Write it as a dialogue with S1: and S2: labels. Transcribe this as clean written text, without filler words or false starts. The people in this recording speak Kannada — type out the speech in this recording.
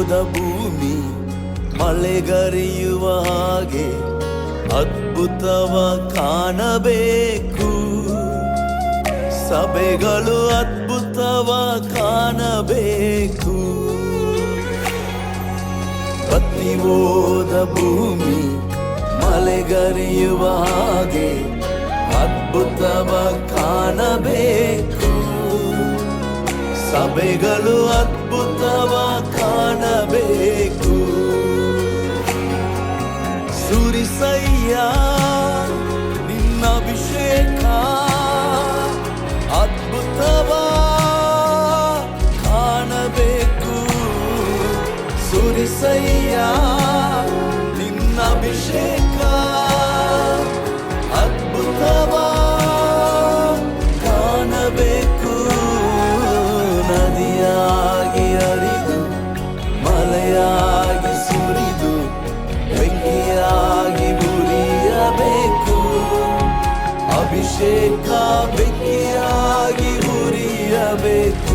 S1: ಹೋದ ಭೂಮಿ ಮಳೆಗರೆಯುವ ಹಾಗೆ ಅದ್ಭುತವ ಕಾಣಬೇಕು. ಸಭೆಗಳು ಅದ್ಭುತವ ಕಾಣಬೇಕು. ಬತ್ತಿ ಹೋದ ಭೂಮಿ ಮಳೆಗರೆಯುವ ಹಾಗೆ ಅದ್ಭುತವ ಕಾಣಬೇಕು. ಸಭೆಗಳು ಅದ್ಭುತವ ಕಾಣಬೇಕು. ಸುರಿಸಯ್ಯ ನಿನ್ನ ಅಭಿಷೇಕ ಅದ್ಭುತವ ಕಾಣಬೇಕು. ಸುರಿಸಯ್ಯ ನಿನ್ನ ಅಭಿಷೇಕ ಅದ್ಭುತವ ಕಾಣಬೇಕು. ನದಿಯಾಗಿ ಹರಿದು ಮಳೆಯಾಗಿ ಸುರಿದು ಬೆಂಕಿಯಾಗಿ ಉರಿಯಬೇಕು. ಅಭಿಷೇಕ ಬೆಂಕಿಯಾಗಿ ಉರಿಯಬೇಕು.